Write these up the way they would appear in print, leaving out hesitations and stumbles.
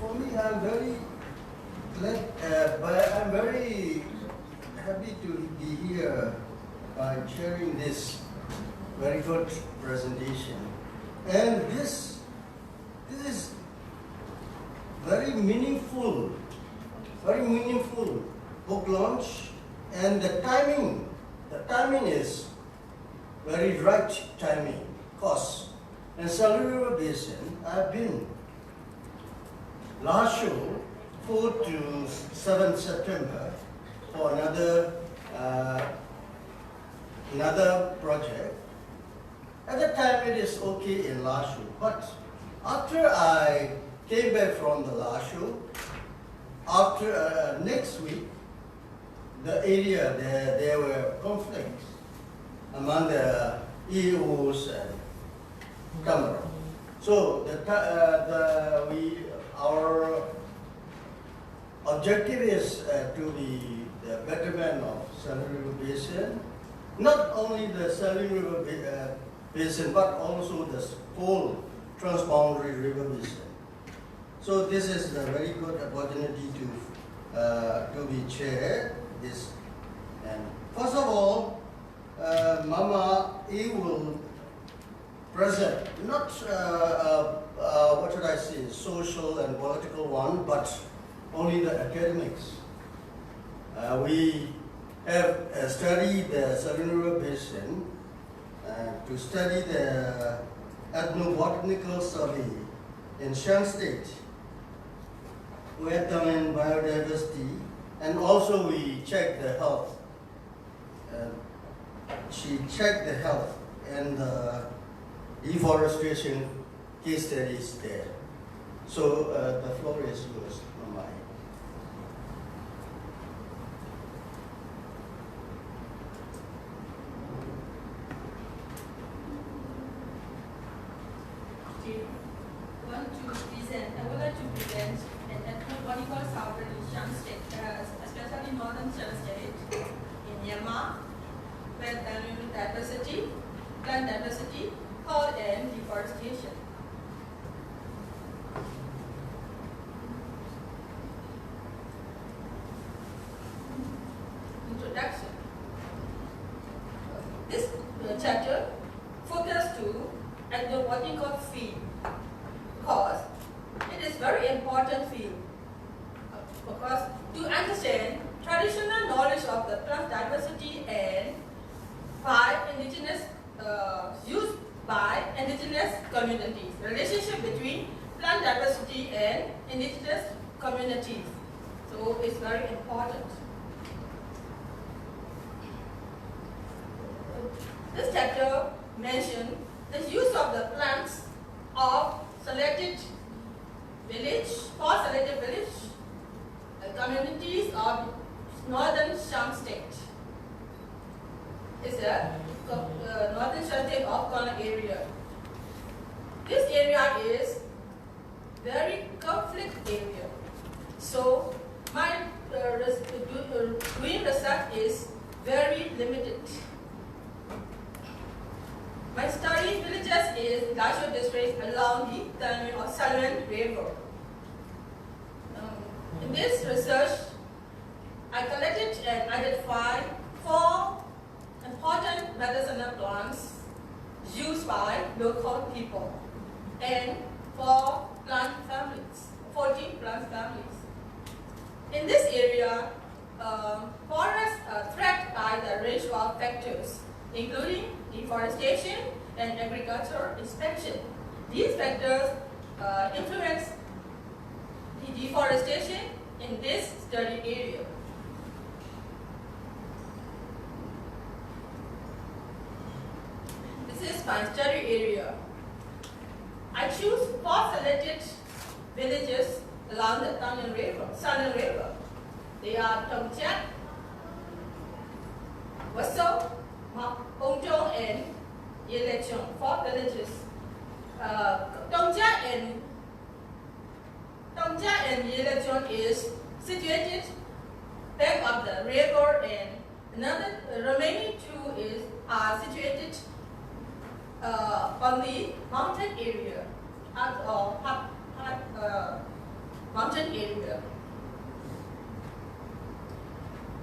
for me, I'm very glad, but I'm very happy to be here by sharing this very good presentation. And this is very meaningful book launch, and the timing is very right timing, because in Salary River Basin, I've been last show 4 to 7 September for another project. At the time it is okay in last show, but after I came back from the last show, after next week, the area there were conflicts among the EOs and Cameroon. So our objective is to be the betterment of Salary River Basin, not only the Salary River Basin, but also the whole transboundary river basin. So this is a very good opportunity to be chaired this. And first of all, Mama E will present not what should I say, social and political one, but only the academics. We have studied the Salary River Basin to study the ethnobotanical survey in Shan State, wetland and biodiversity, and also we checked the health. She checked the health and the deforestation case studies there. So the floor is yours, Mama. I would like to present an ethnobotanical survey in Shan State, especially northern Shan State in Myanmar, where plant diversity, coal and deforestation. Introduction. This chapter focuses to ethnobotanical field because it is very important field. Because to understand traditional knowledge of the plant diversity and used by indigenous communities, relationship between plant diversity and indigenous communities. So it's very important. This chapter mentions the use of the plants of selected village communities of northern Shan State. It's a northern Shan State of Ghana area. This area is very conflict area. So my doing research is very limited. My study villages is Lasho district along the Tanui or Salmon River. In this research, I collected and identified 4 important medicinal plants used by local people and 4 plant families, 14 plant families. In this area, forests are threatened by the range of factors, including deforestation and agricultural inspection. These factors influence the deforestation in this study area. This is my study area. I choose 4 selected villages along the Southern River. They are Tongchat, Wasso, Ongchong, and Yelechong, 4 villages. Tongchat and Yelechong is situated back of the river, and the remaining 2 are situated on the mountain area, mountain area.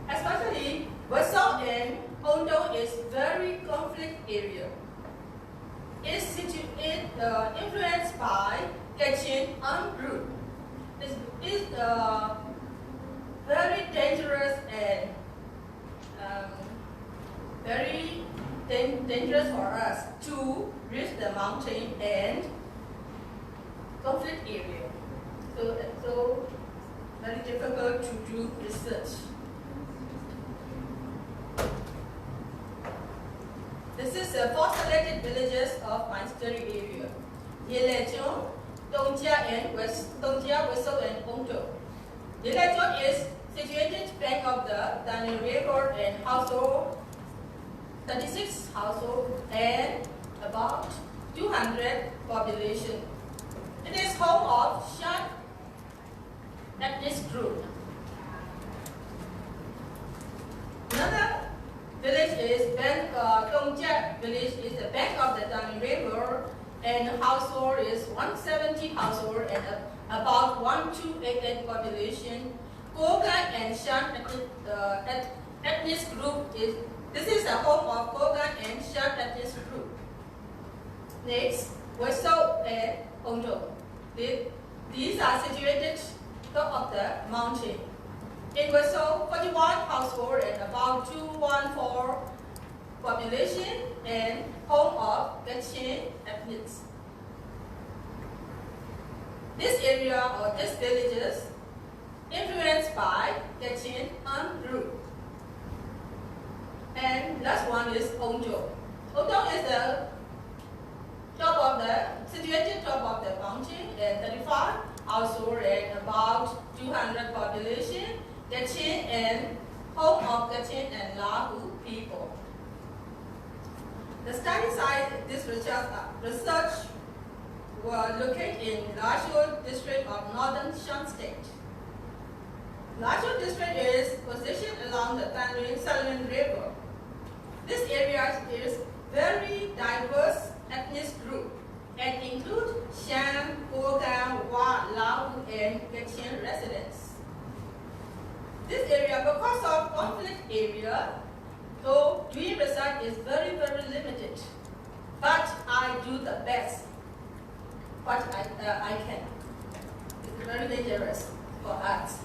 Especially Wesel and Ondo is very conflict area. It is influenced by Kachin group. It's very dangerous and very dangerous for us to reach the mountain and conflict area. So very difficult to do research. This is the four selected villages of Monastery area. Yelejon, Dongjia and Wesel and Ondo. Yelejon is situated bank of the Danube River and household 36 household and about 200 population. It is home of Shan ethnic group. Another village is Dongjia village is the bank of the Danube River and household is 170 household and about 1288 population. Kogan and Shan ethnic group is this is the home of Kogan and Shan ethnic group. Next, Wesel and Ondo. These are situated top of the mountain. In Wesel, 41 household and about 214 population and home of Kachin ethnics. This area or these villages influenced by Kachin group. And last one is Ondo. Ondo is the situated top of the mountain and 35 household and about 200 population. Kachin and home of Kachin and Lahu people. The study site this research were located in Lashio district of northern Shan state. Lashio district is positioned along the Salmon River. This area is very diverse ethnic group and include Shan, Kogan, Wa, Lahu, and Kachin residents. This area, because of conflict area, so doing research is very, very limited. But I do the best what I can. It's very dangerous for us.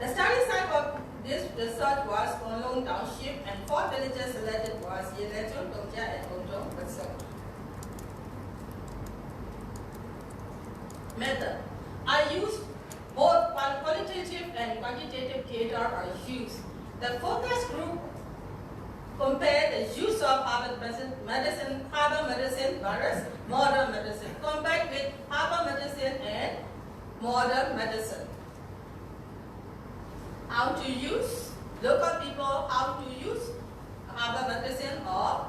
The study site of this research was Konglong Township and 4 villages selected was Yelejon, Dongjia, and Ondo, Wesel. Method. I used both qualitative and quantitative data are used. The focus group compared the use of herbal medicine versus modern medicine, compared with herbal medicine and modern medicine. How to use, local people, how to use herbal medicine or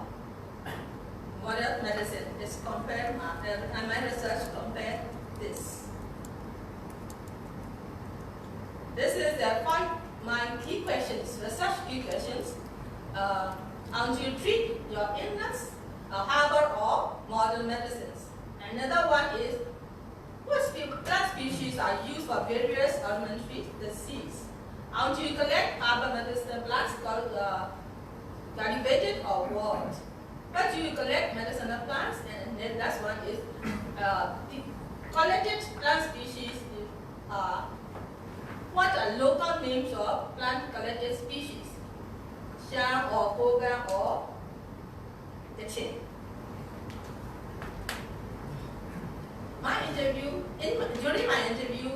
modern medicine. It's compared, and my research compared this. This is my key questions, research key questions. How to treat your illness, herbal or modern medicines. Another one is what plant species are used for various elementary diseases. How to collect herbal medicine plants cultivated or wild. How do you collect medicinal plants? And then last one is collected plant species. What are local names of plant collected species? Shan or Kogan or Kachin. During my interview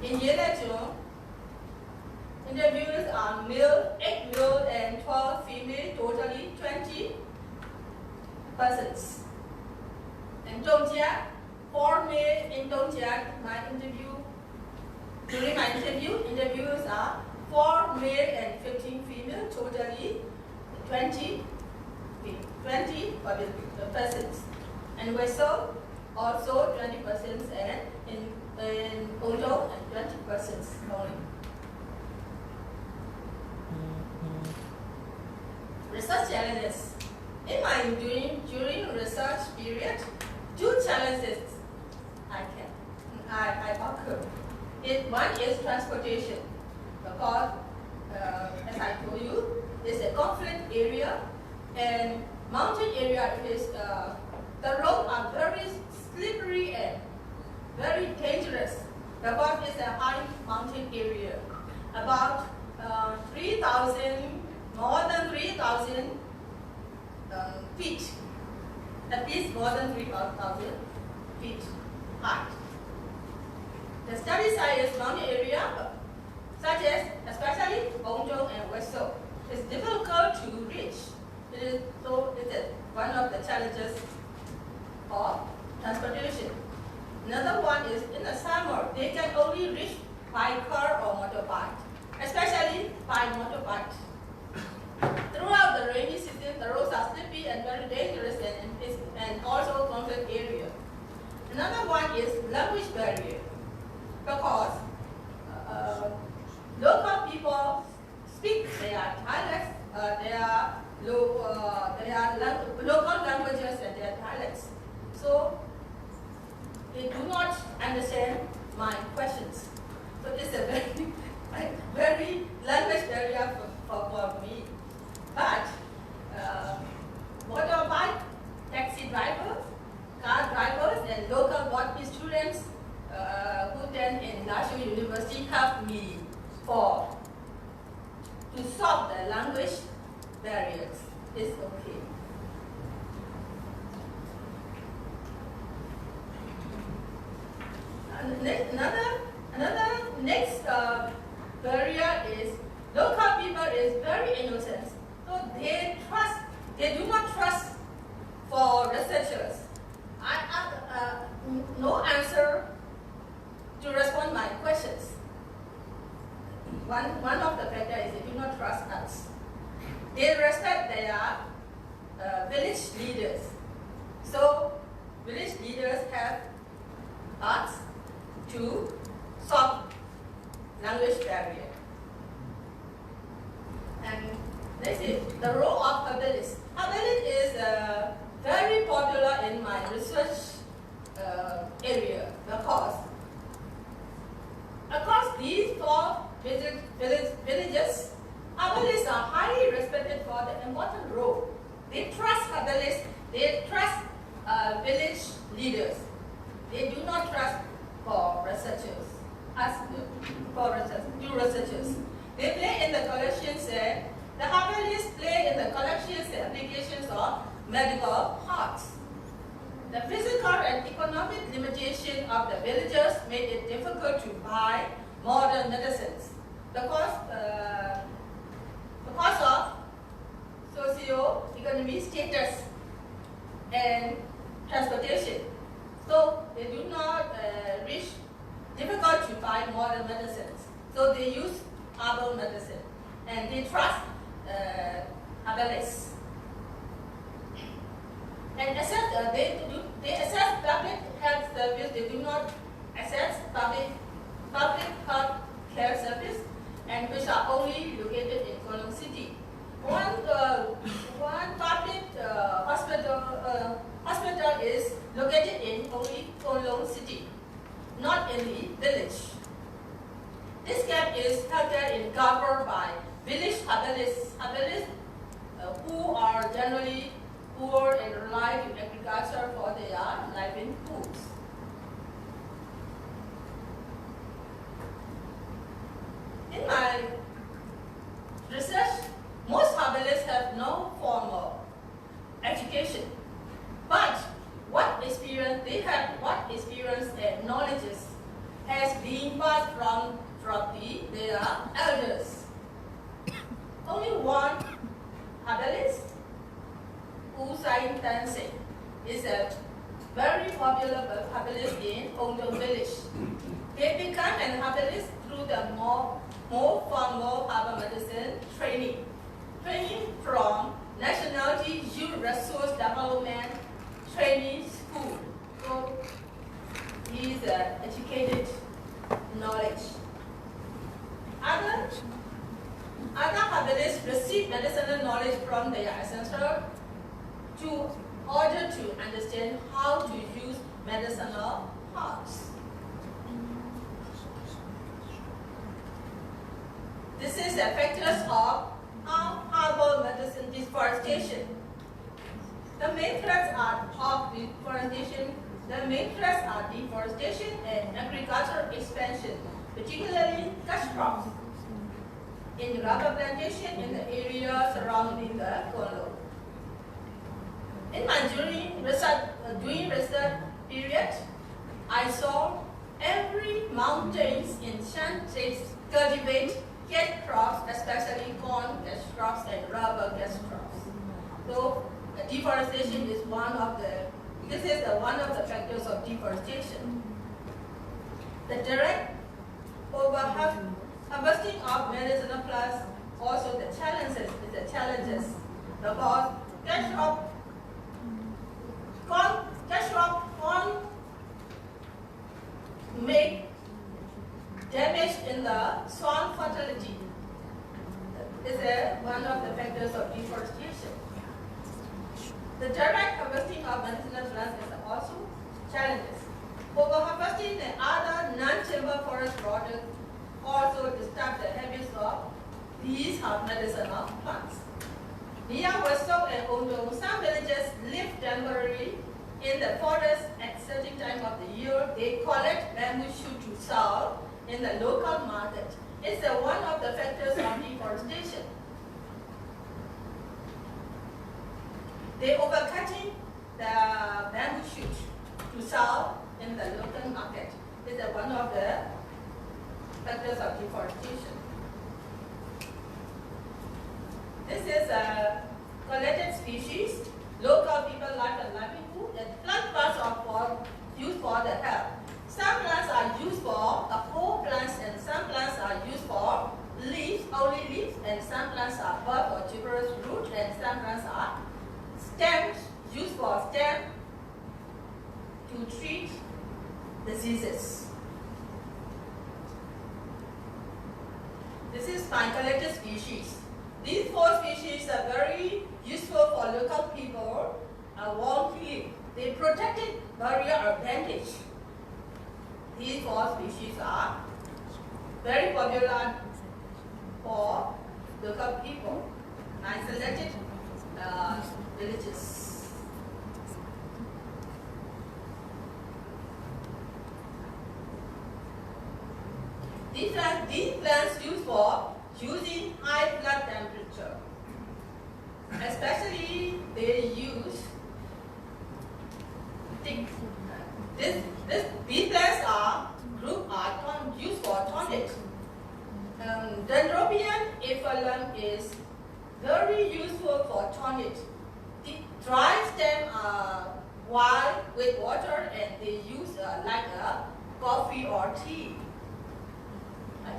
in Yelejon, interviews are 8 male and 12 female, totally 20 persons. And Dongjia, 4 male in Dongjia, during my interviews are 4 male and 15 female, totally 20 persons. And Wesel also 20 persons, and in Ondo and 20 persons only. Research challenges. During research period, 2 challenges I can transportation, because as I told you, it's a conflict area, and mountain area is the roads are very slippery and very dangerous because it's a high mountain area, about 3,000, more than 3,000 feet, at least more than 3,000 feet high. The study site is mountain area, such as especially Bongzhou and Westshore. It's difficult to reach. It is one of the challenges of transportation. Another one is in the summer, they can only reach by car or motorbike, especially by motorbike. Throughout the rainy season, the roads are slippery and very dangerous and also conflict area. Another one is language barrier, because local people speak their dialects, their local languages and their dialects. So they do not understand my questions. So it's a very language barrier for me. But motorbike, taxi drivers, car drivers, and local working students who attend in National University help me to solve the language barriers. It's okay. Another next barrier is local people is very innocent, so they do not trust for researchers. No answer to respond my questions. One of the factors is they do not trust us. They respect their village leaders. So village leaders have us to solve language barrier. And this is the role of herbalist. Herbalist is very popular in my research area because across these 4 villages, herbalists are highly respected for the important role. They trust herbalists, they trust village leaders. They do not trust for researchers, researchers. They play in the collections, the herbalists play in the collections and applications of medical arts. The physical and economic limitation of the villagers made it difficult to buy modern medicines because of socio-economic status and transportation. So they do not reach difficult to buy modern medicines. So they use herbal medicine and they trust herbalists. And they access public health service. They do not access public health care service, and which are only located in Kolong City. One public hospital is located in only Kolong City, not in the village. This gap is covered by village herbalists, who are generally poor and rely on agriculture for their livelihoods. In my research, most herbalists have no formal education, but what experience they have, what experience and knowledge has been passed from their elders. Only one herbalist, Reconciling, is a very popular herbalist in Bongzhou village. They become an herbalist through the more formal herbal medicine training from Nationality Youth Resource Development Training School. So he is educated knowledge. Other herbalists receive medicinal knowledge from their ancestors in order to understand how to use medicinal herbs. is the factors of harmful medicine deforestation. The main threats are of deforestation. The main threats are deforestation and agricultural expansion, particularly cash crops in the rubber plantation in the area surrounding the Congo. In my during research period, I saw every mountains in Shan states cultivate cash crops, especially corn cash crops and rubber cash crops. So deforestation is one of the factors of deforestation. The direct harvesting of medicinal plants also the challenges because cash crop make damage in the soil fertility. This is one of the factors of deforestation. The direct harvesting of medicinal plants is also challenges. Overharvesting and other non-timber forest products also disturb the habits of these medicinal plants. Near Westog and Ondo, some villages live temporarily in the forest at certain time of the year. They collect bamboo shoot to sell in the local market. It's one of the factors of deforestation. They overcutting the bamboo shoot to sell in the local market. It's one of the factors of deforestation. This is a collected species. Local people like a livelihood. The plant plants are used for the health. Some plants are used for the whole plants, and some plants are used for leaves, only leaves, and some plants are bud or tuberous root, and some plants are stems, used for stem to treat diseases. This is my collected species. These 4 species are very useful for local people. Warm feeling. They protected barrier advantage. These 4 species are very popular for local people. I selected villages. These plants used for using high blood temperature. Especially they use these plants are used for tonic. Dendrobium effluent is very useful for tonic. The dry stem are wild with water and they use like a coffee or tea.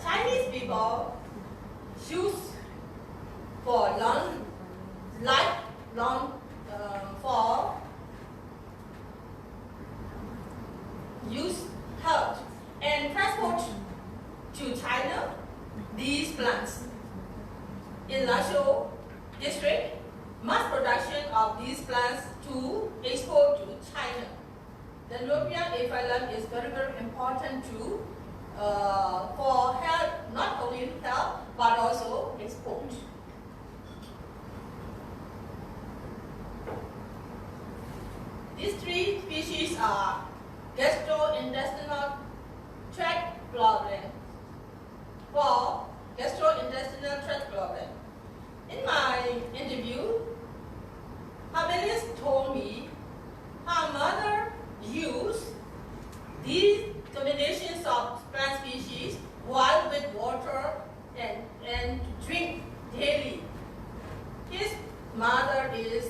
Chinese people use for for use health and transport to China these plants. In Lashio district, mass production of these plants to export to China. The Dendrobium effluent is very, very important to for health, not only health, but also export. These 3 species are gastrointestinal tract problem. For gastrointestinal tract problem. In my interview, Habilis told me her mother used these combinations of plant species while with water and drink daily. His mother is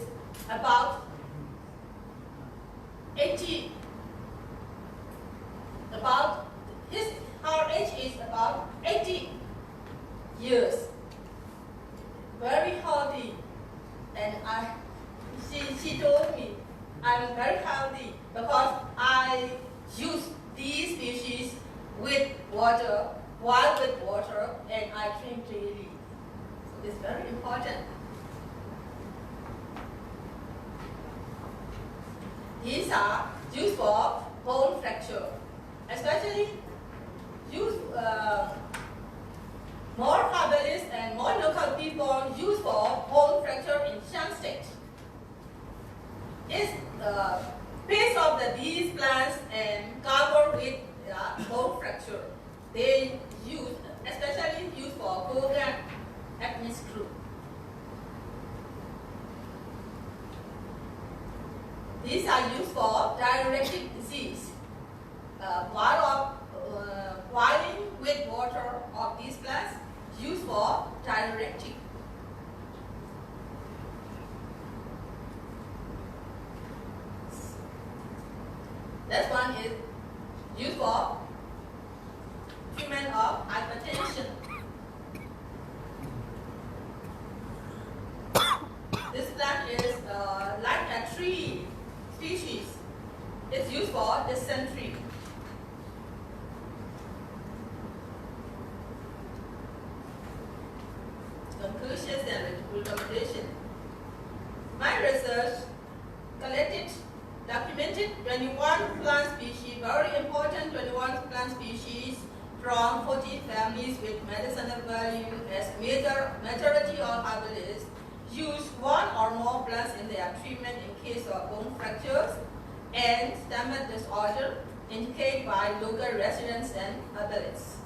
about 80. Her age is about 80 years. Very healthy, and she told me I'm very healthy because I use these species with water, while with water, and I drink daily. So it's very important. These are used for bone fracture, especially used more herbalists and more local people use for bone fracture in Shan State. It's the base of these plants and covered with bone fracture. They use, especially used for Kogan ethnic group. These are used for diuretic disease. Boiling with water of these plants used for diuretic. This one is used for treatment of hypertension. This plant is like a tree species. It's used for dysentery. Conclusions and recommendation. My research collected, documented 21 plant species, very important 21 plant species from 40 families with medicinal value. As majority of herbalists use one or more plants in their treatment in case of bone fractures and stomach disorder indicated by local residents and herbalists.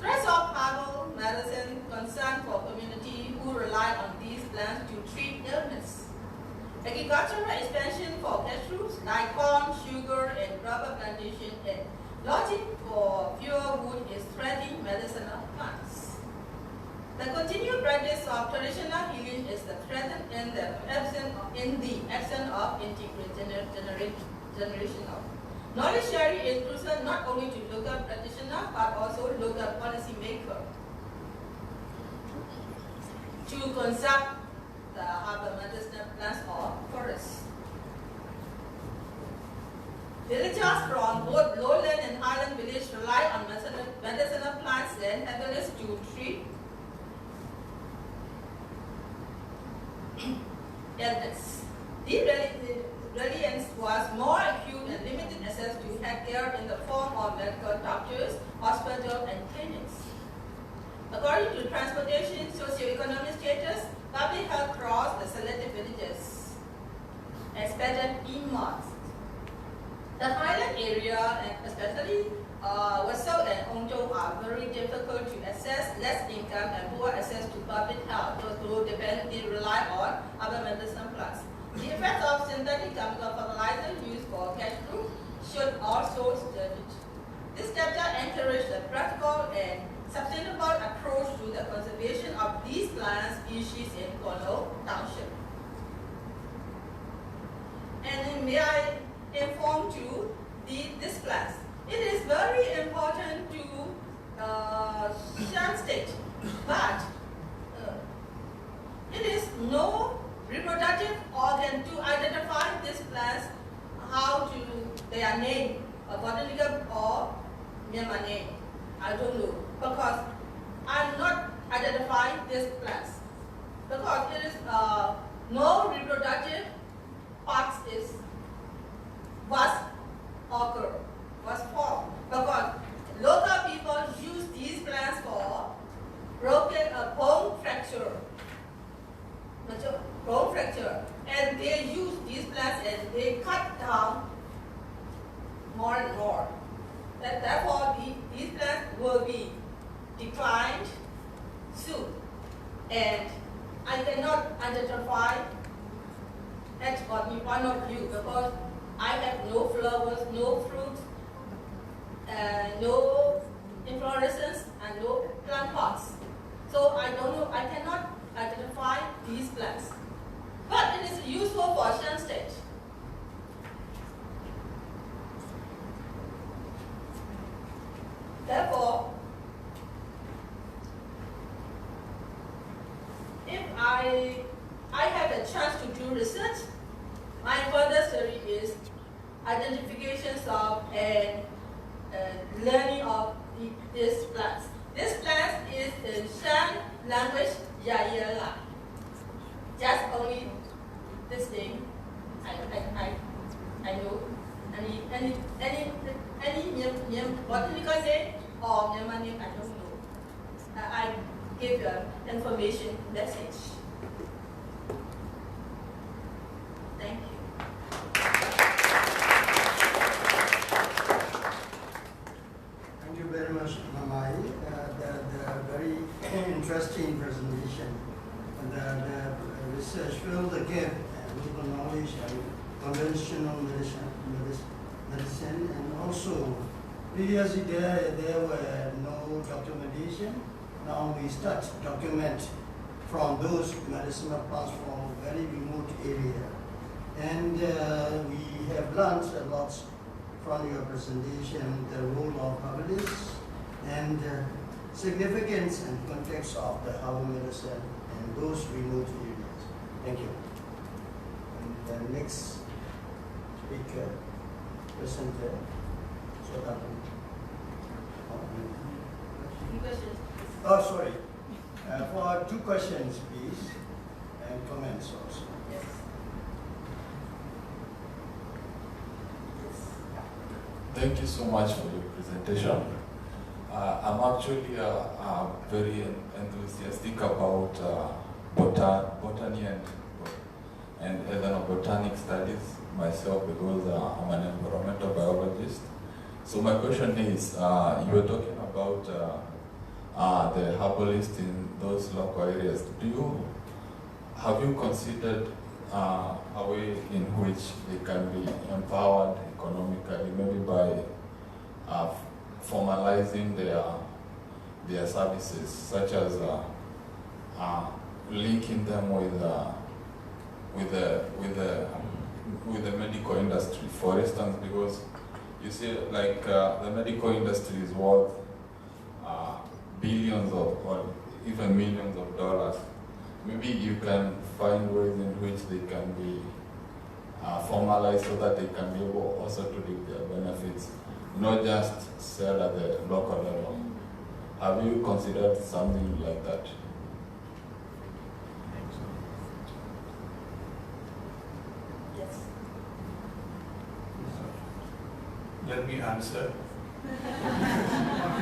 Threats of herbal medicine concern for community who rely on these plants to treat illness. Agricultural expansion for cashews like corn, sugar, and rubber plantation and logic for pure wood is threatening medicinal plants. The continued practice of traditional healing is threatened in the absence of intergenerational. Knowledge sharing is crucial not only to local practitioners but also local policymakers to conserve the herbal medicinal plants or forests. Villagers from both lowland and highland villages rely on medicinal plants and herbalists to treat illness. The reliance was more acute and limited access to health care in the form of medical doctors, hospitals, and clinics. According to transportation socioeconomic status, public health crossed the selected villages, especially in Mars. The highland area, and especially Wasau and Ongjo, are very difficult to access, less income and poor access to public health. Those who dependently rely on other medicinal plants. The effects of synthetic chemical fertilizer used for cashew should also be studied. This chapter encourages a practical and sustainable approach to the conservation of these plant species in Kono Township. And may I inform you these plants. It is very important to Shan State, but it is no reproductive organ to identify these plants, how to their name, a botanical or Myanmar name. I don't know, because I'm not identifying these plants, because it is no reproductive parts was formed, because local people use these plants for bone fracture, and they use these plants and they cut down more and more. Therefore, these plants will be declined soon, and I cannot identify at my point of view because I have no flowers, no fruits, no inflorescence, and no plant pots. So I don't know, I cannot identify these plants. But it is useful for Shan State. Therefore, if I have a chance to do research, my further study is identifications of and learning of these plants. This plant is in Shan language Yayela. Just only this name I know. Any botanical name or Myanmar name I don't know. I give information message. Thank you. Thank you very much, Mamai. The very interesting presentation. The research filled the gap local knowledge and conventional medicine, and also previously there were no documentation. Now we start document from those medicinal plants from very remote area, and we have learned a lot from your presentation, the role of herbalists and significance and context of the herbal medicine in those remote areas. Thank you. And the next speaker, presenter, Oh, sorry. For 2 questions, please, and comments also. Yes. Thank you so much for your presentation. I'm actually very enthusiastic about botany and ethnobotanic studies myself, because I'm an environmental biologist. So my question is, you were talking about the herbalists in those local areas. Have you considered a way in which they can be empowered economically, maybe by formalizing their services, such as linking them with the medical industry, for instance, because you see, like the medical industry is worth billions or even millions of dollars. Maybe you can find ways in which they can be formalized so that they can be able also to reap their benefits, not just sell at the local level. Have you considered something like that? Yes. Let me answer on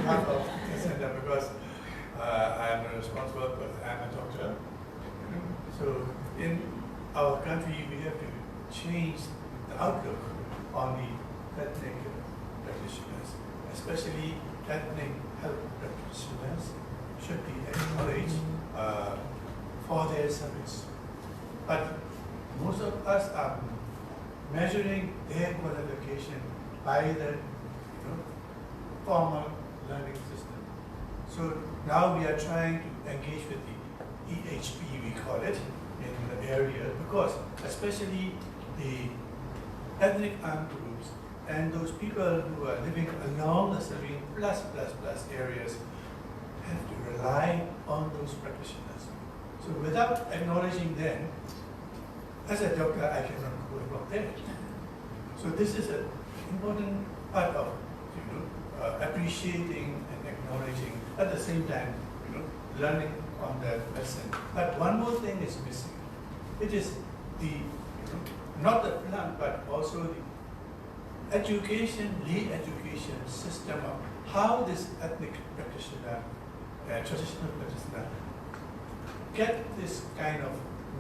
behalf of the center, because I am a responsible person. I am a doctor. So in our country, we have to change the outlook on the ethnic practitioners, especially ethnic health practitioners should be acknowledged for their service. But most of us are measuring their qualification by the formal learning system. So now we are trying to engage with the EHP, we call it, in the area, because especially the ethnic armed groups and those people who are living along the Serene plus areas have to rely on those practitioners. So without acknowledging them, as a doctor, I cannot go about there. So this is an important part of appreciating and acknowledging, at the same time, learning on that lesson. But one more thing is missing. It is the not the plant, but also the education, lay education system of how this ethnic practitioner, traditional practitioner, get this kind of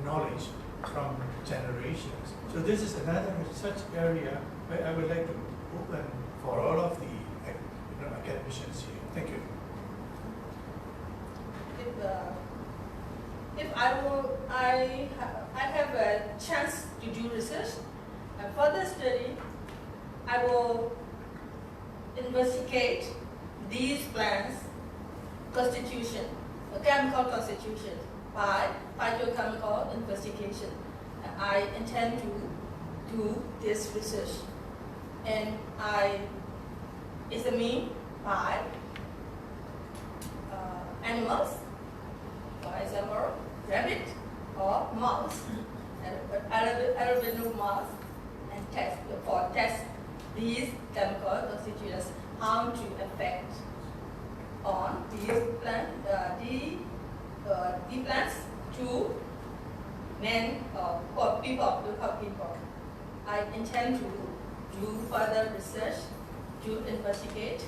knowledge from generations. So this is another research area where I would like to open for all of the academicians here. Thank you. If I have a chance to do research, a further study, I will investigate these plants' constitution, a chemical constitution, by phytochemical investigation. I intend to do this research, and I examine by animals, for example, rabbit or mouse, albino mouse, and test these chemical constituents, how to affect on these plants to men or people, local people. I intend to do further research to investigate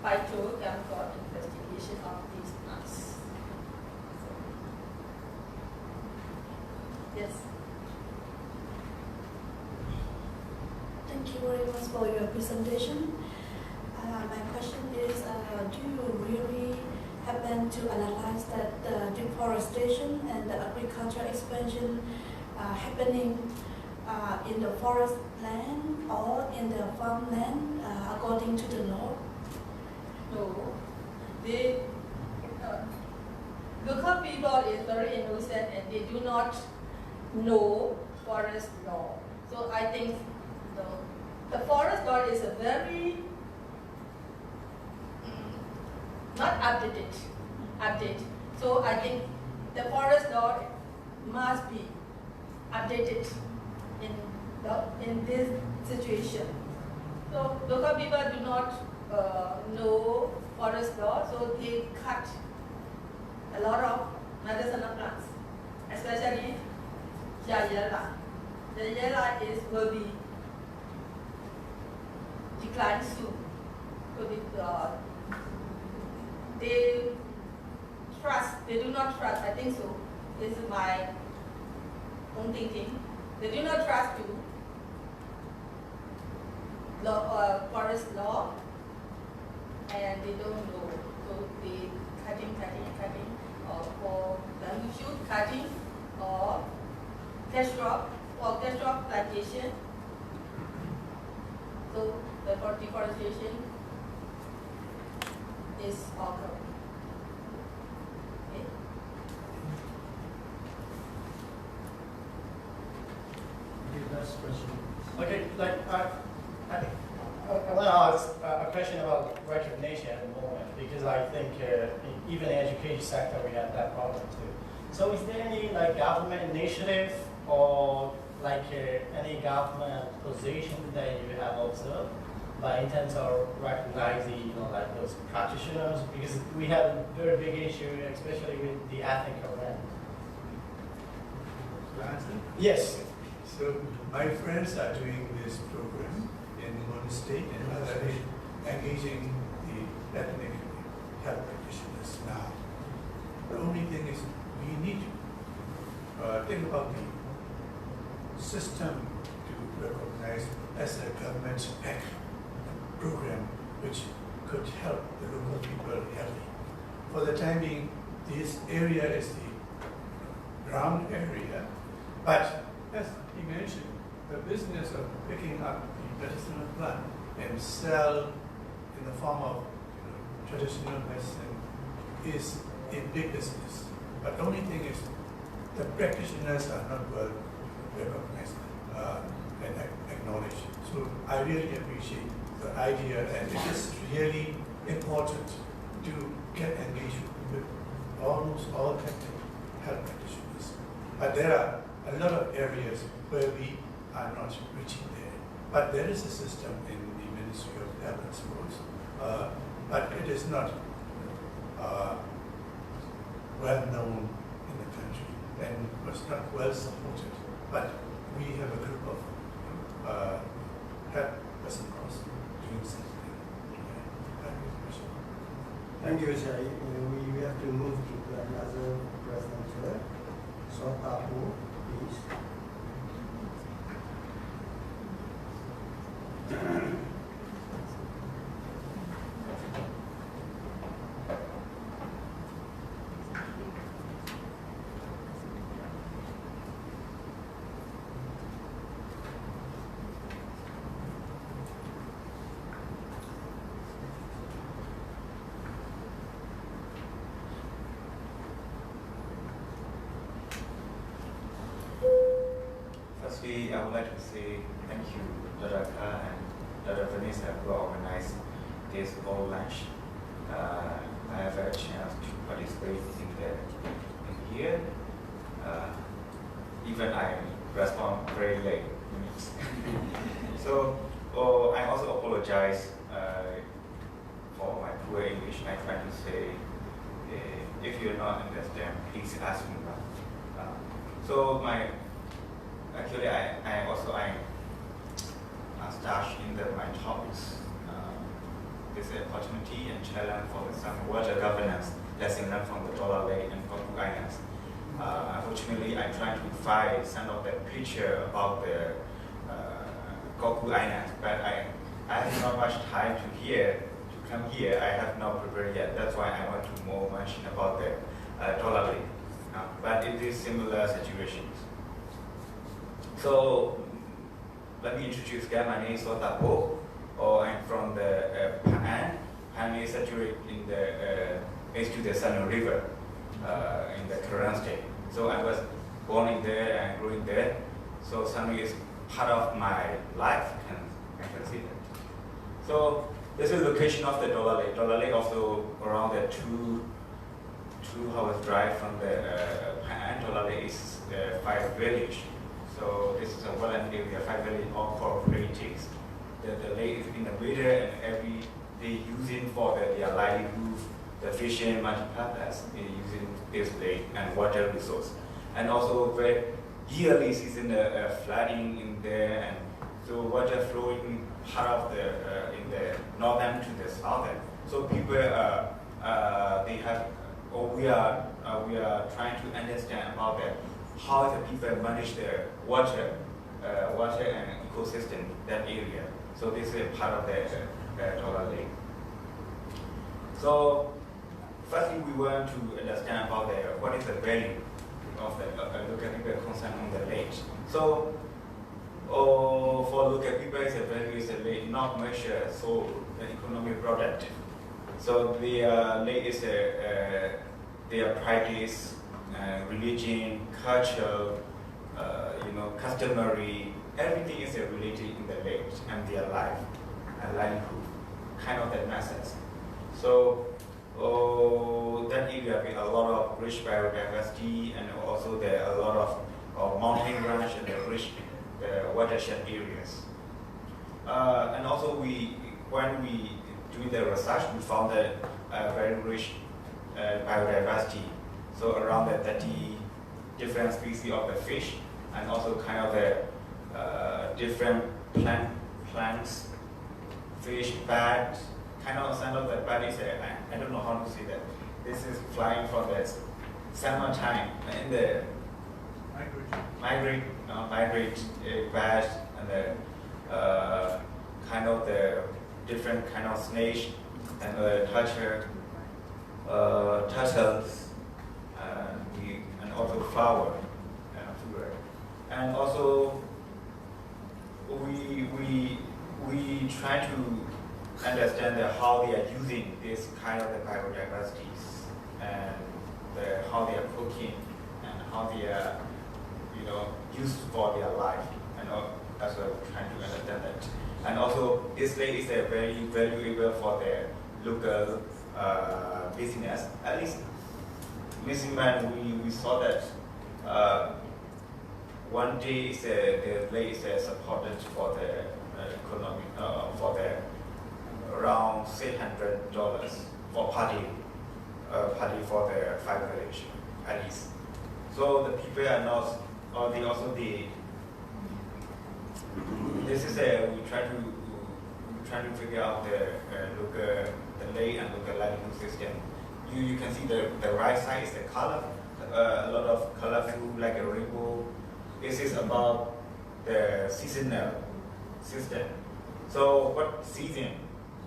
phytochemical investigation of these plants. Yes. Thank you very much for your presentation. My question is, do you really happen to analyze that the deforestation and the agricultural expansion happening in the forest land or in the farmland according to the law? No. The local people is very innocent and they do not know forest law. So I think the forest law is a very not update. So I think the forest law must be updated in this situation. So local people do not know forest law, so they cut a lot of medicinal plants, especially Yayela. The Yayela will be declined soon. So they do not trust, I think so. This is my own thinking. They do not trust to forest law, and they don't know. So they cutting, or for bamboo shoot cutting, or cash crop plantation. So the deforestation is occurring. Okay. Okay, last question. Okay, I want to ask a question about recognition at the moment, because I think even in the education sector we have that problem too. So is there any government initiative or any government position that you have observed, in terms of recognizing those practitioners, because we have a very big issue, especially with the ethical lens. Answer? Yes. So my friends are doing this program in one state and other engaging the ethnic health practitioners now. The only thing is we need to think about the system to recognize as a government act program which could help the local people healthy. For the time being, this area is the ground area, but as he mentioned, the business of picking up the medicinal plant and sell in the form of traditional medicine is a big business. But the only thing is the practitioners are not well recognized and acknowledged. So I really appreciate the idea, and it is really important to get engaged with almost all health practitioners. But there are a lot of areas where we are not reaching there. But there is a system in the Ministry of Health and Sports, but it is not well known in the country and was not well supported. But we have a group of health personnel doing something. Thank you, sir. We have to move to another presenter. So, Papu, please. Firstly, I would like to say thank you, Dr. Ka and Dr. Vanessa, who organized this whole lunch. I have had a chance to participate in here. Even I respond very late. So I also apologize for my poor English. I try to say, if you not understand, please ask me. So actually, I start in my topics. The this opportunity and challenge for some water governance lesson learned from the Dollar Lake and Koku Islands. Unfortunately, I tried to find some of the picture about the Koku Islands, but I have not much time to come here. I have not prepared yet. That's why I want to more mention about the Dollar Lake. But it is similar situations. So let me introduce again. My name is Sotapo, I'm from the Pan. Pan is situated in the next to the Sanu River in the Karen state. So I was born in there and growing there. So Sanu is part of my life, I can see that. So this is the location of the Dollar Lake. Dollar Lake also around the 2 hours drive from the Pan. Dollar Lake is the 5 village. So this is a wetland area, 5 village all cooperative. The lake is in the middle and they using for their livelihood, the fishing multi-purpose, they using this lake and water resource. And also very yearly season flooding in there, and so water flowing part of the in the northern to the southern. So people they have, or we are trying to understand about that, how the people manage their water and ecosystem that area. So this is part of the Dollar Lake. So firstly, we want to understand about what is the value of the local people concern on the lake. So for local people, the value is a lake not measured so the economic product. So the lake is their practice, religion, culture, customary, everything is related in the lake and their life and livelihood, kind of that message. So that area with a lot of rich biodiversity, and also there are a lot of mountain range and the rich watershed areas. And also when we do the research, we found a very rich biodiversity. So around the 30 different species of the fish, and also kind of the different plants, fish, birds, kind of some of the bird is I don't know how to say that. This is flying from the summertime in the migrate birds, and the kind of the different kind of snakes and turtles, and also flower everywhere. And also we try to understand how they are using this kind of the biodiversities, and how they are cooking, and how they are used for their life, and that's what we're trying to understand that. And also this lake is a very valuable for the local business. At least missing man, we saw that one day the lake is supported for the economy, for the around $600 for party for the 5 village at least. So the people are not, or they also this is we try to figure out the lake and local livelihood system. You can see the right side is the color, a lot of colorful like a rainbow. This is about the seasonal system. So what season,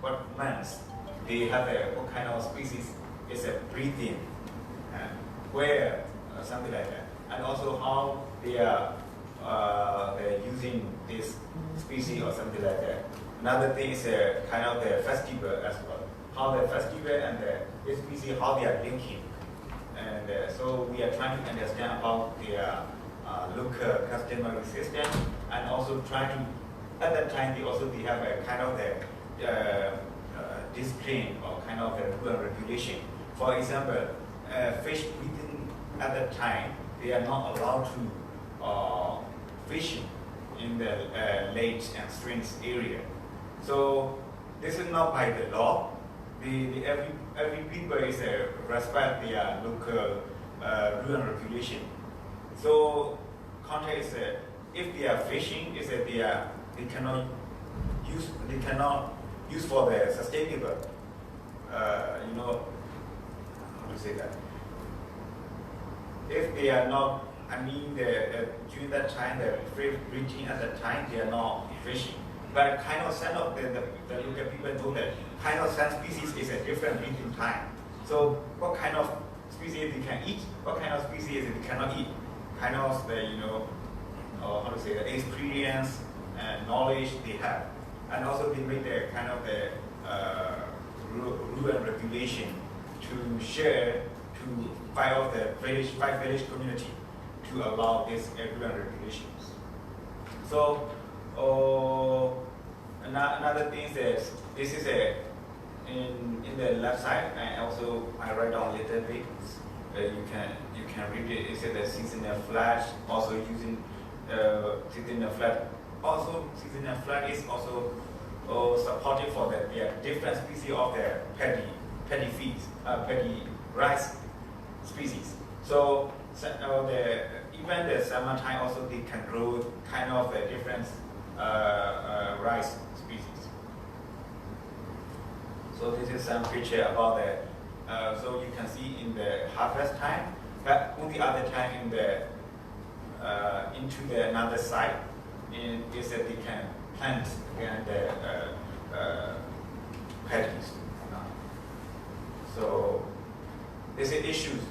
what months, they have what kind of species is a breeding, where something like that, and also how they are they're using this species or something like that. Another thing is kind of the festival as well. How the festival and the species, how they are linking. And so we are trying to understand about their local customary system, and also try to, at that time they have a kind of the discipline or kind of the rule and regulation. For example, fish breeding at that time, they are not allowed to fish in the lakes and streams area. So this is not by the law. Every people is respect their local rule and regulation. So context is if they are fishing, is that they cannot used for the sustainable, you know, how to say that? If they are not, I mean, during that time, the breeding at that time, they are not fishing. But kind of sand of the local people know that kind of sand species is a different breeding time. So what kind of species they can eat, what kind of species they cannot eat, kind of the, you know, how to say, the experience and knowledge they have. And also they make the kind of the rule and regulation to share, to fight off the village community to allow this rule and regulations. So another thing is this is in the left side, and also I write down a little bit. You can read it. It says the seasonal flash, also using seasonal flash. Also seasonal flash is also supported for the different species of the paddy feeds, paddy rice species. So even the summertime also they can grow kind of a different rice species. So this is some picture about the. So you can see in the harvest time, but on the other time in the into the another side, is that they can plant again the paddies. So there's issues.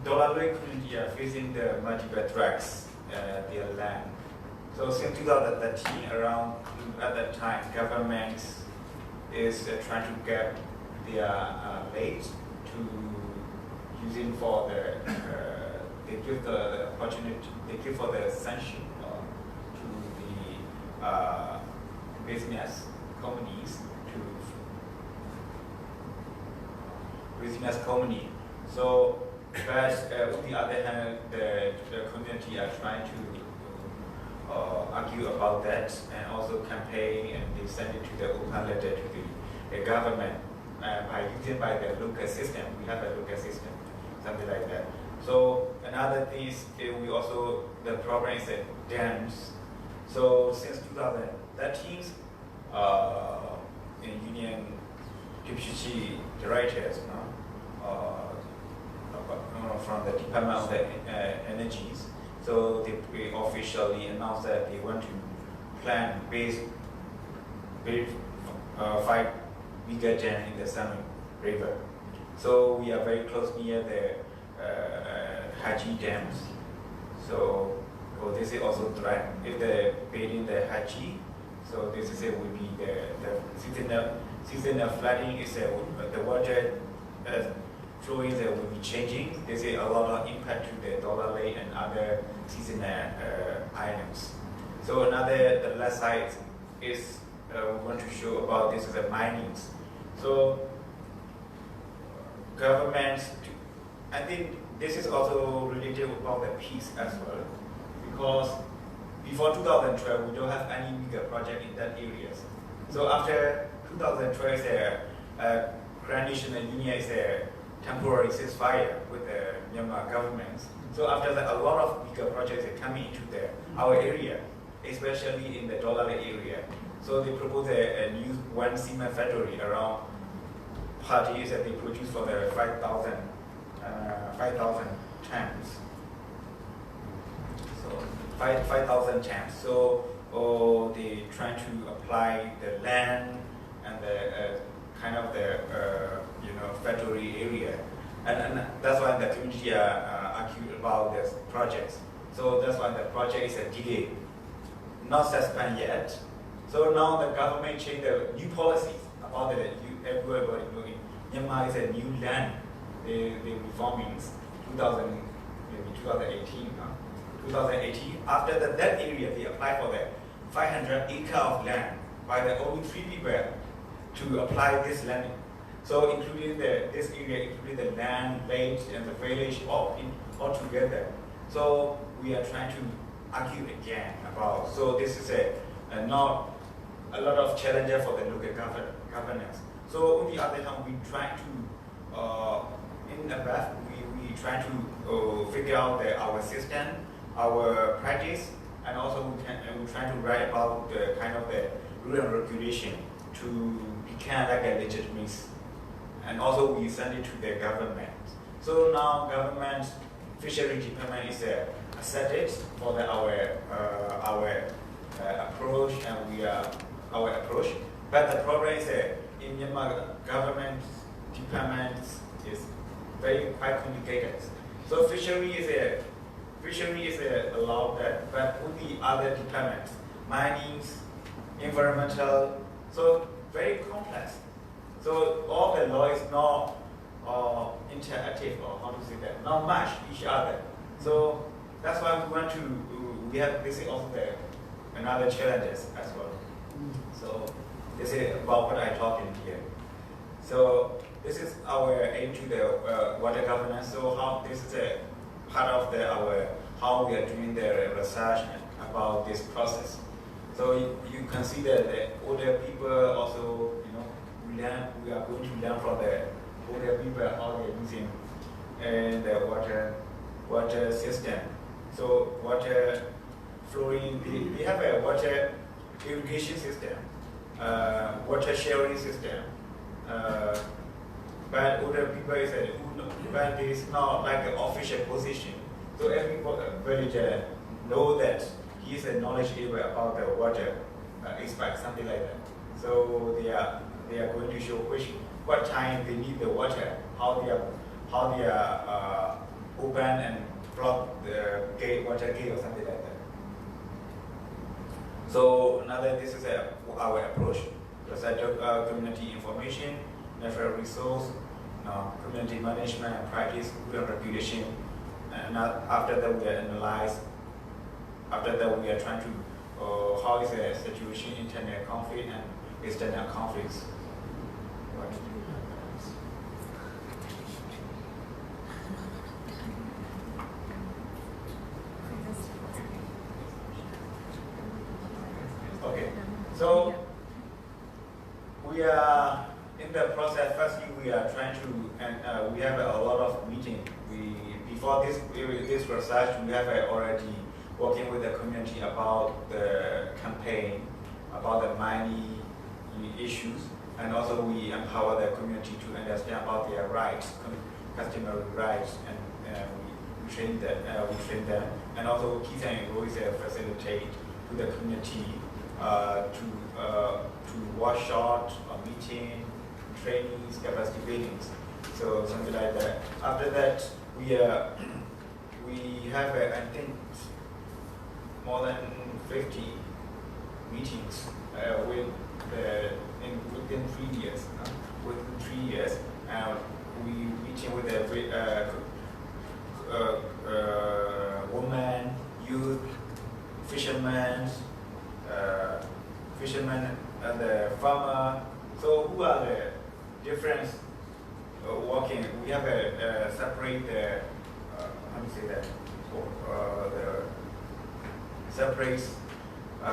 Dollar community are facing the multiple threats their land. So since 2013, around at that time, government is trying to get their land to using for the they give the opportunity, they give for the sanction to the business companies So, but on the other hand, the community are trying to argue about that and also campaign, and they send it to the open letter to the government by using by the local system. We have a local system, something like that. So another thing is we also, the problem is the dams. So since 2013, in Union Deputy Directors, from the Department of the Energies, so they officially announced that they want to plan build 5 bigger dam in the Salmon River. So we are very close near the Haji dams. So this is also threat. If they building the Haji, so this is will be the seasonal flooding is the water flowing will be changing. This is a lot of impact to the dollar lake and other seasonal items. So the left side is we want to show about this is the minings. So governments, I think this is also related about the peace as well, because before 2012 we don't have any bigger project in that areas. So after 2012, the Grand National Union is a temporary ceasefire with the Myanmar government. So after that, a lot of bigger projects are coming into our area, especially in the Dollar area. So they propose a new one cement factory around parties that they produce for the 5,000 tons. So 5,000 tons. So they try to apply the land and the kind of the factory area, and that's why the community argued about this project. So that's why the project is a delay, not suspended yet. So now the government changed the new policies about the everywhere in Myanmar is a new land. They reforming 2018. 2018. After that area, they apply for the 500 acre of land by the only 3 people to apply this land. So including this area, including the land, lake, and the village all together. So we are trying to argue again about. So this is not a lot of challenges for the local governance. So on the other hand, we try to in the back we try to figure out our system, our practice, and also we try to write about the kind of the rule and regulation to become like a legitimate, and also we send it to the government. So now government fishery department is accepted for our approach, and we are our approach. But the problem is in Myanmar government departments is very quite complicated. So fishery is allowed that, but with the other departments, mining, environmental, so very complex. So all the law is not interactive, or how to say that, not match each other. So that's why we have this is also another challenges as well. So this is about what I talk in here. So this is our aim to the water governance. So how this is a part of our how we are doing the research about this process. So you consider the older people also, we are going to learn from the older people how they're using the water system. So water flowing, we have a water irrigation system, water sharing system. But older people is but it is not like an official position. So every villager know that he is knowledgeable about the water expect something like that. So they are going to show what time they need the water, how they are open and block the water gate or something like that. So another, this is our approach. Research community information, natural resource, community management and practice, rule and regulation. And after that we analyze. After that we are trying to how is the situation, internal conflict and external conflicts. Okay, so we are in the process. Firstly, we are trying to, and we have a lot of meetings. Before this research, we have already working with the community about the campaign, about the mining issues, and also we empower the community to understand about their rights, customary rights, and we train them, and also Keith and Rose facilitate to the community to workshop or meeting, trainings, capacity buildings, so something like that. After that, we have I think more than 50 meetings within 3 years. Within 3 years, we meeting with every women, youth, fishermen, and the farmer. So who are the different working? We have a separate how do you say that? The separate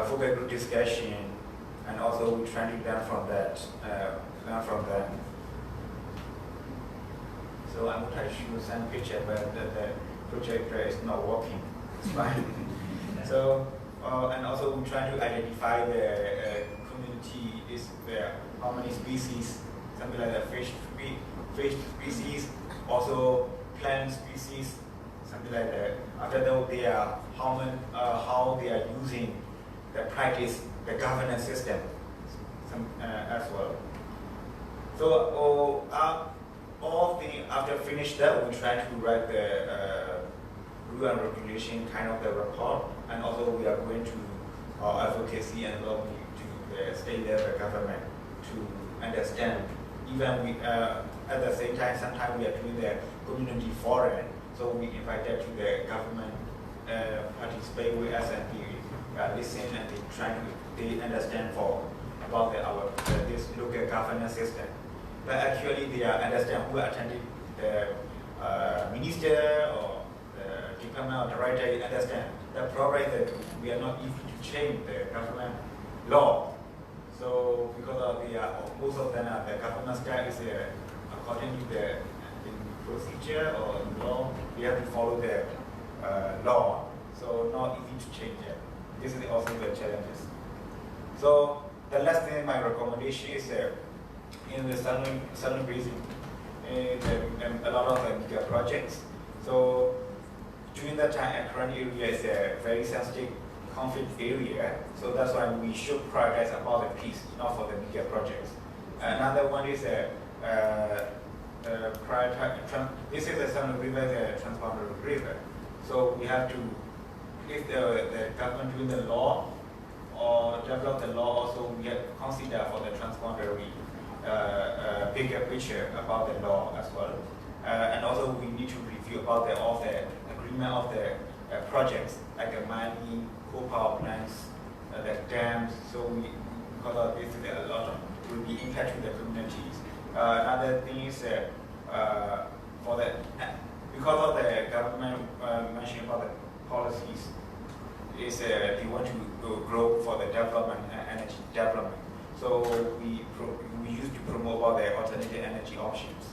focus group discussion, and also we try to learn from that, learn from them. So I'm going to show you some picture, but the projector is not working. It's fine. So and also we try to identify the community is there, how many species, something like that, fish species, also plant species, something like that. After that, they are how they are using the practice, the governance system, as well. So after finish that, we try to write the rule and regulation kind of the report, and also we are going to advocacy and lobby to the state level government to understand. Even we at the same time, sometimes we are doing the community forum, so we invited to the government participate with us, and they listen and they understand about this local governance system. But actually, they understand who attended the minister or the department or director. Understand the problem is that we are not easy to change the government law. So because of most of them the government style is according to the procedure or law, we have to follow the law. So not easy to change it. This is also the challenges. So the last thing, my recommendation is in the Southern Basin, a lot of mega projects. So during that time, current area is a very sensitive conflict area. So that's why we should prioritize about the peace, not for the mega projects. Another one is this is the Southern River, the transboundary river. So we have to, if the government doing the law or develop the law, also we have to consider for the transboundary bigger picture about the law as well. And also we need to review about all the agreement of the projects, like the mining, coal power plants, the dams. So because of this, a lot of will be impacting the communities. Another thing is for the because of the government mentioning about the policies, is they want to grow for the development, energy development. So we used to promote about the alternative energy options.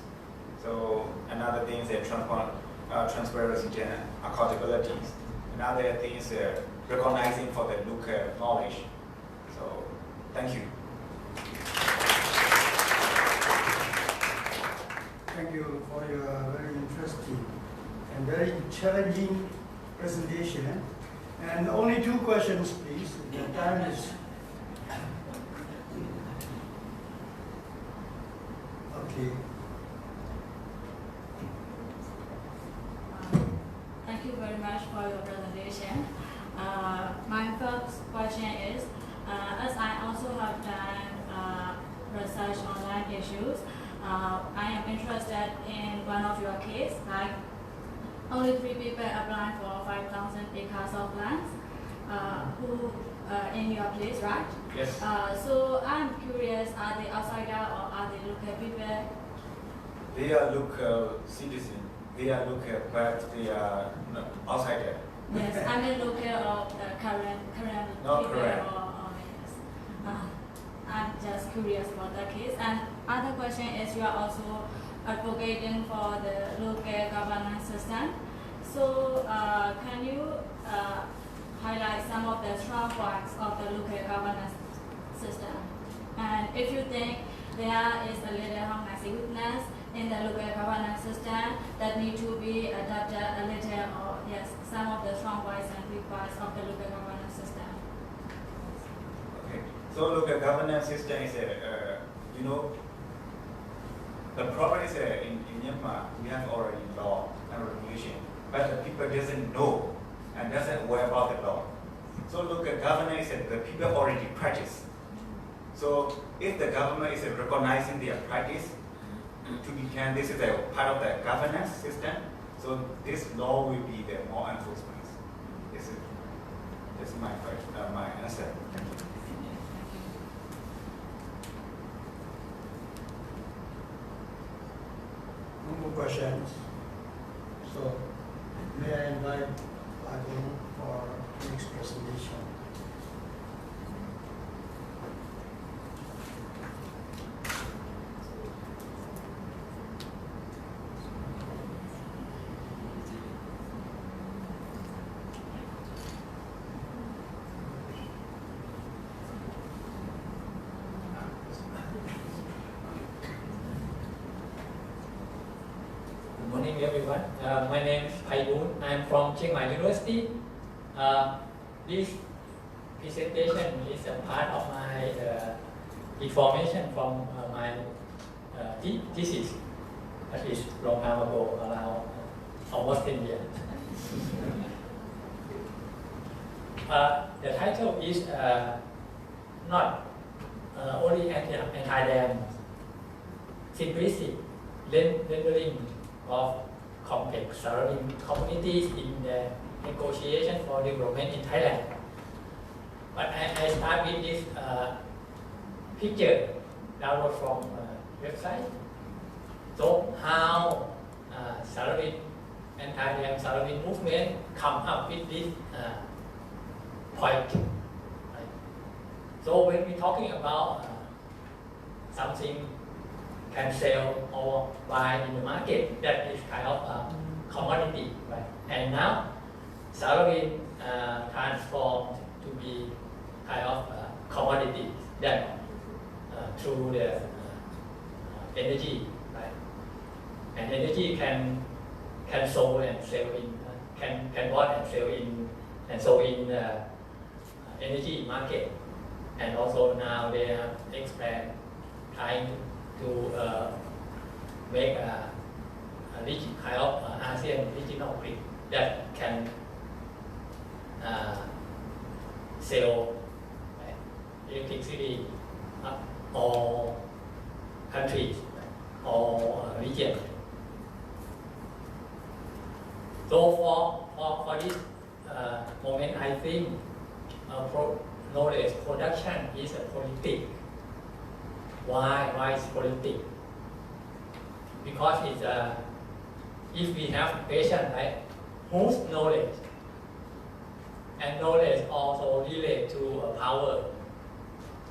So another thing is transparency and accountabilities. Another thing is recognizing for the local knowledge. So thank you. Thank you for your very interesting and very challenging presentation. And only 2 questions, please. The time is. Okay. Thank you very much for your presentation. My first question is, as I also have done research on land issues, I am interested in one of your case, like only 3 people applying for 5,000 acres of land, who in your place, right? Yes. So I'm curious, are they outsider or are they local people? They are local citizens. They are local, but they are outsider. Yes, I mean local or current Not people correct. or yes. I'm just curious about that case. And other question is, you are also advocating for the local governance system. So can you highlight some of the strong points of the local governance system? And if you think there is a little, how can I say, weakness in the local governance system that need to be adapted a little, or yes, some of the strong points and weak points of the local governance system. Okay. So local governance system is the problem is in Myanmar we have already law and regulation, but the people doesn't know and doesn't aware about the law. So local governance is the people already practice. So if the government is recognizing their practice, to become this is a part of the governance system, so this law will be the more enforcement. This is my question, my answer. Thank you. No more questions. So may I invite Agong for next presentation. Good morning, everyone. My name is Paiboon. I'm from Chiang Mai University. This presentation is a part of my information from my thesis, that is long time ago, around almost 10 years. The title is not only anti-dam, simplicity, rendering of complex surrounding communities in the negotiation for development in Thailand. But I start with this picture download from website. So how Sarawin anti-dam Sarawin movement come up with this point. Right? So when we're talking about something can sell or buy in the market, that is kind of a commodity, right? And now Sarawin transformed to be kind of commodities. that through the energy, right? And energy can sold and sell in can bought and sell in and sold in energy market, and also now they have expand trying to make a kind of ASEAN regional grid that can sell electricity all countries, all regions. So for this moment, I think knowledge production is a politic. Why is politic? Because it's if we have patient, right, whose knowledge, and knowledge also relate to power.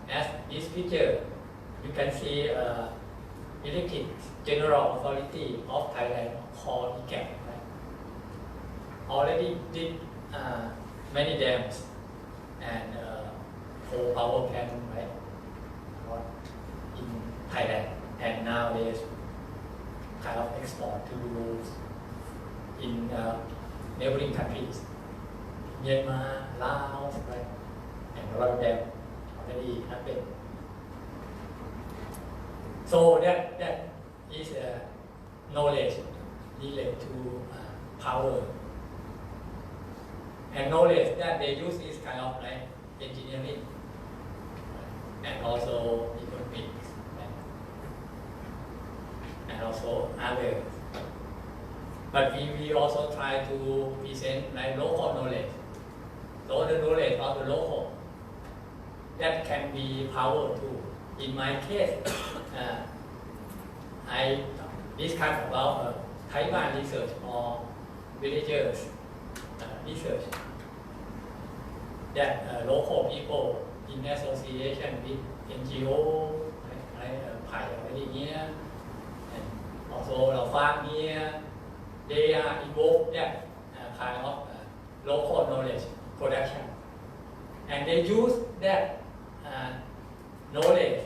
As this picture, you can see Electric General Authority of Thailand, called ECAP, right? Already did many dams and coal power plant, right, in Thailand, and nowadays kind of export to in neighboring countries, Myanmar, Laos, right, and a lot of them already happened. So that is knowledge related to power, and knowledge that they use is kind of like engineering, and also economics, and also others. But we also try to present like local knowledge. So the knowledge of the local that can be power too. In my case, I discuss about Taiwan research or villagers research that local people in association with NGO, Pai already here, and also the farm here, they are involved that kind of local knowledge production, and they use that knowledge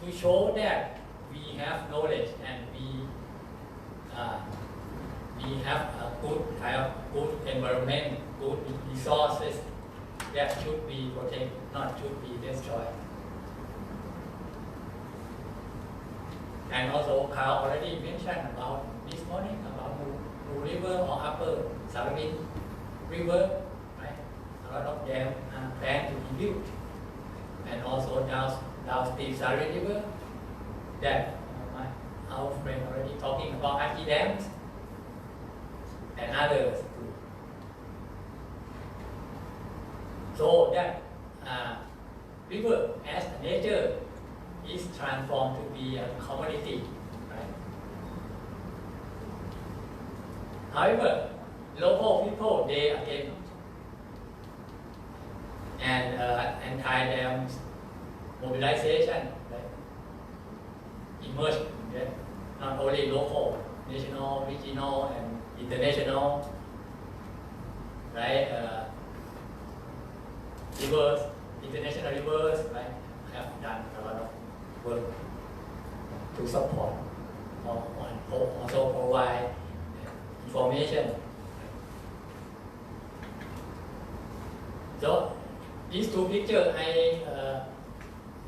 to show that we have knowledge and we have a good kind of good environment, good resources that should be protected, not should be destroyed. And also, Carl already mentioned about this morning about Blue River or Upper Sarawin River, right? A lot of them are planned to be built, and also downstream Sarawin River, that our friend already talking about anti dams and others too. So that river as a nature is transformed to be a commodity, right? However, local people, they again, and anti-dam mobilization, right, emerged, right? Not only local, national, regional, and international, right? Rivers, international rivers, right, have done a lot of work to support or also provide information. So these two pictures I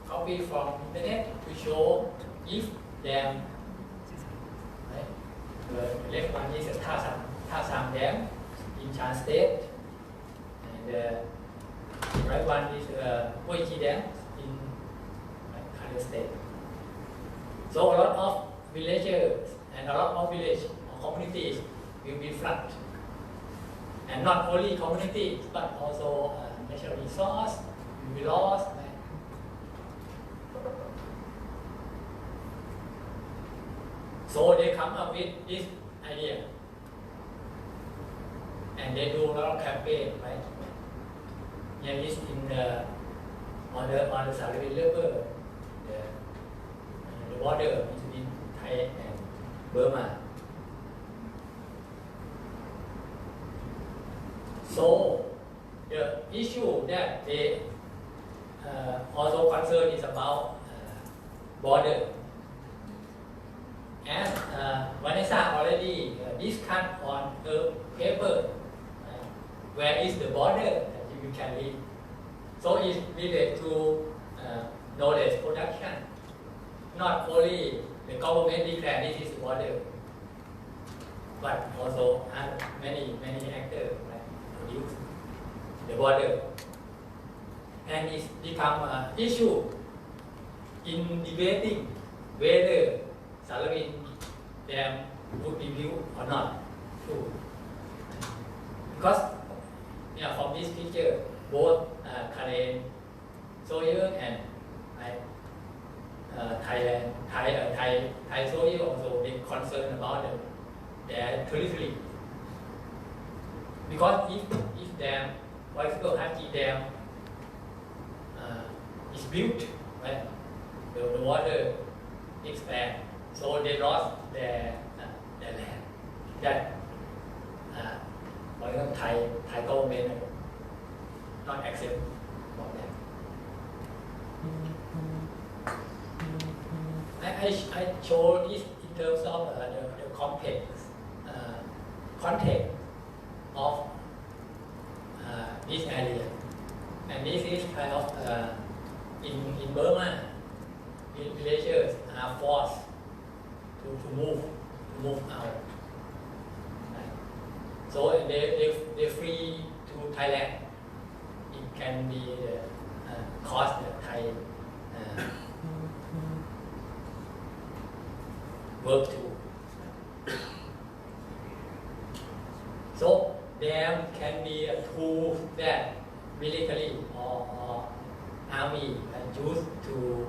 copied from internet to show if them, right? The left one is a Tasam Dam in Chan State, and the right one is Koichi Dam in Karen State. So a lot of villagers and a lot of village or communities will be flooded, and not only communities but also natural resource will be lost. Right? So they come up with this idea, and they do a lot of campaign, right? Here is in the on the Sarawin River, the border between Thai and Burma. So the issue that they also concern is about border. As Vanessa already discussed on her paper, where is the border that you can live. So it's related to knowledge production. Not only the government declare this is the border, but also many actors produce the border. And it's become an issue in debating whether Salavin Dam would be built or not. True. Because from this picture, both Karen Sawyer and Thai Sawyer also been concerned about their territory. Because if dam, for example, Haji Dam is built, right, the water expand, so they lost their land. That, for example, Thai government not accept about that. I show this in terms of the complex context of this area, and this is kind of in Burma, villagers are forced to move out. Right? So they free to Thailand. It can be cost the Thai work too. So dam can be a tool that military or army use to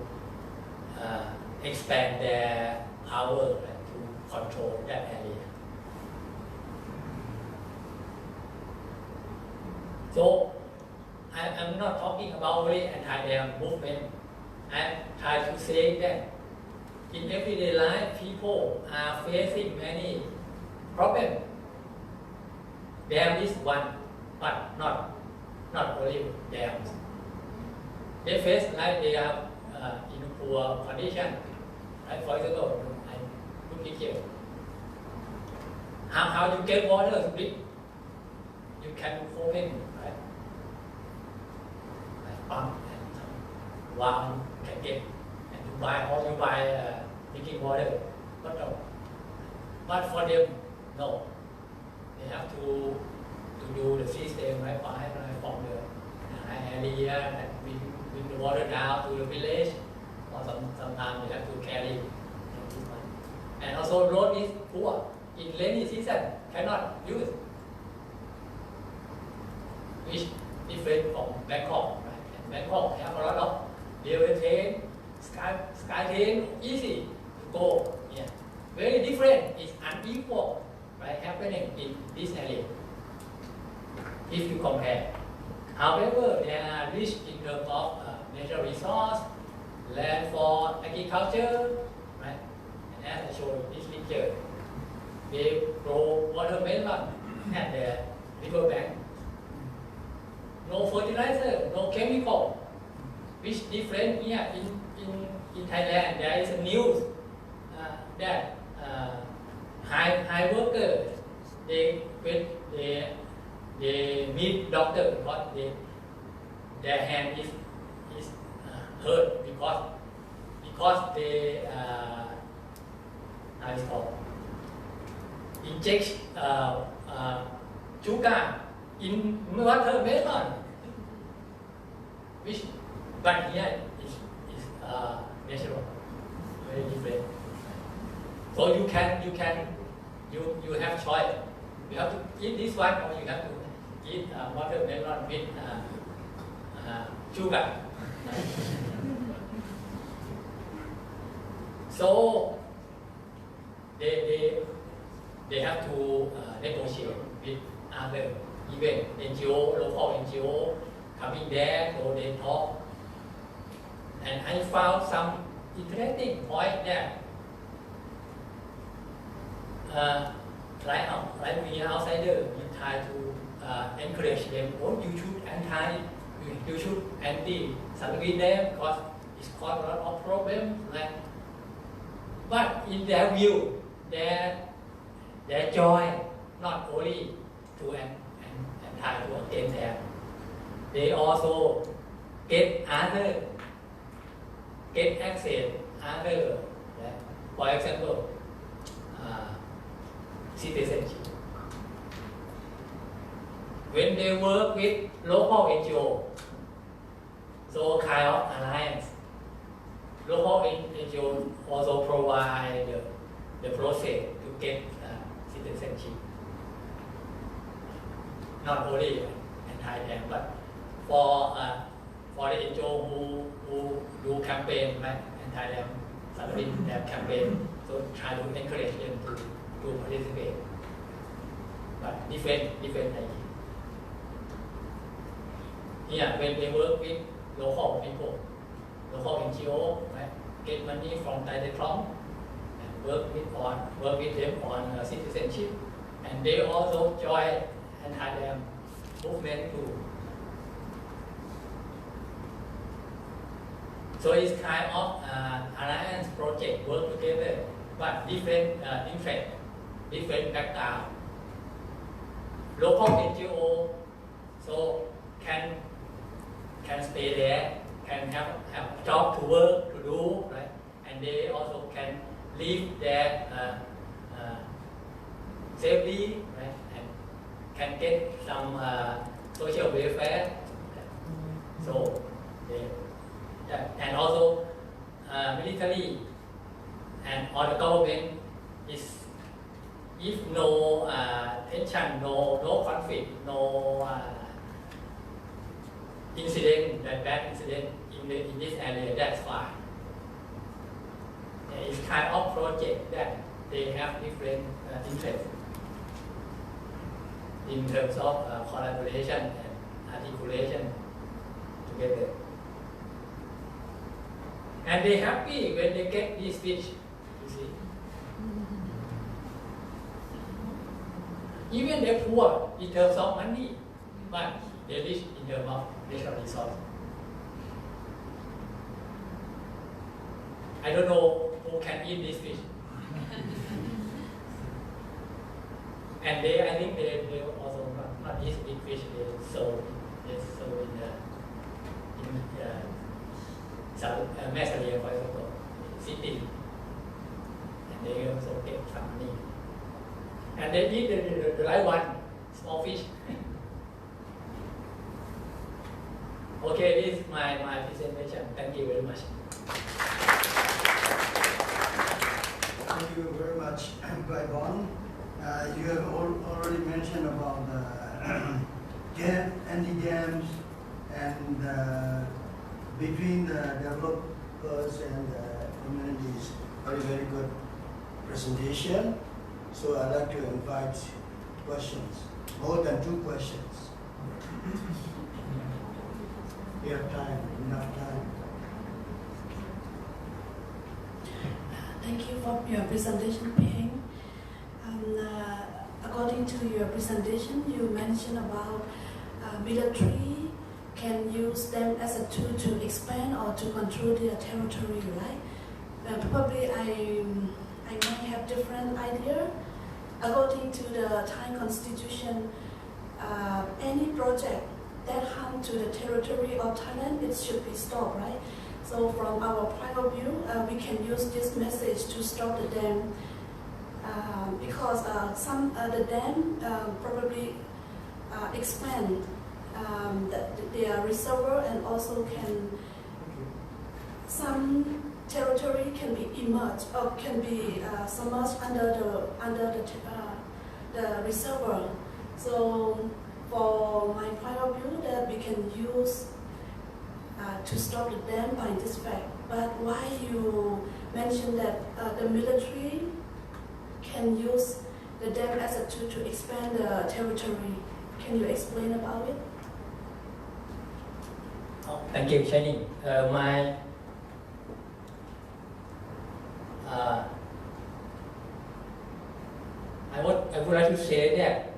expand their power and to control that area. So I'm not talking about only anti-dam movement. I'm trying to say that in everyday life, people are facing many problems. Dam is one, but not only dams. They face like they are in a poor condition. Right? For example, I put it here. How you get water big? You can open, right? Like pump and one can get, and you buy drinking water, but for them, no. They have to do the system right from the area and bring the water down to the village, or sometimes they have to carry. And also road is poor. In rainy season, cannot use, which different from Bangkok. Right? And Bangkok have a lot of railway train, sky train, easy to go. Yeah. Very different. It's unequal, right? Happening in this area. If you compare. However, they are rich in terms of natural resource, land for agriculture, right? And as I show you this picture, they grow watermelon at the river bank. No fertilizer, no chemical. Which different here in Thailand, there is a news that high workers they meet doctor because their hand is hurt because they how is it called, inject sugar in watermelon, which but here is natural, very different. So you have choice. You have to eat this one, or you have to eat watermelon with sugar. So they have to negotiate with other even NGO, local NGO coming there, so they talk. And I found some interesting point that like we outsider, we try to encourage them, oh, you should you should anti-salary them because it's caused a lot of problems. Right? But in their view, their joy not only to an to against them, they also get access other, right? For example, citizenship. When they work with local NGO, so kind of alliance, local NGO also provide the process to get citizenship. Not only anti-them, but for the NGO who do campaign, right, anti-them, salary them campaign, so try to encourage them to participate. But different idea. Here, when they work with local people, local NGO, right, get money from Thai Telecom and work with them on citizenship, and they also join anti-them movement too. So it's kind of alliance project, work together, but different interest, different background. Local NGO so can stay there, can have a job to work to do, right? And they also can live there safely, right? And can get some social welfare. So and also military and all the government is, if no tension, no conflict, no incident, bad incident in this area, that's fine. It's kind of project that they have different interests in terms of collaboration and articulation together. And they happy when they get this fish, you see. Even they're poor in terms of money, but they rich in terms of natural resources. I don't know who can eat this fish. And I think they also not eat big fish. They sold in Massalia, for example, city, and they also get some money. And they eat the live one, small fish. Okay, this is my presentation. Thank you very much. Thank you very much, Baibon. You have already mentioned about anti-dams and between the developers and the communities. Very good presentation. So I'd like to invite questions, more than 2 questions. We have time, enough time. Thank you for your presentation, Ping. According to your presentation, you mentioned about military can use them as a tool to expand or to control their territory, right? Probably I may have different idea. According to the Thai Constitution, any project that harm to the territory of Thailand, it should be stopped, right? So from our point of view, we can use this message to stop the dam because the dam probably expand their reservoir and also can some territory can be emerged or can be submerged under the reservoir. So for my point of view, that we can use to stop the dam by this fact. But why you mentioned that the military can use the dam as a tool to expand the territory? Can you explain about it? Oh, thank you, Shani. I would like to say that,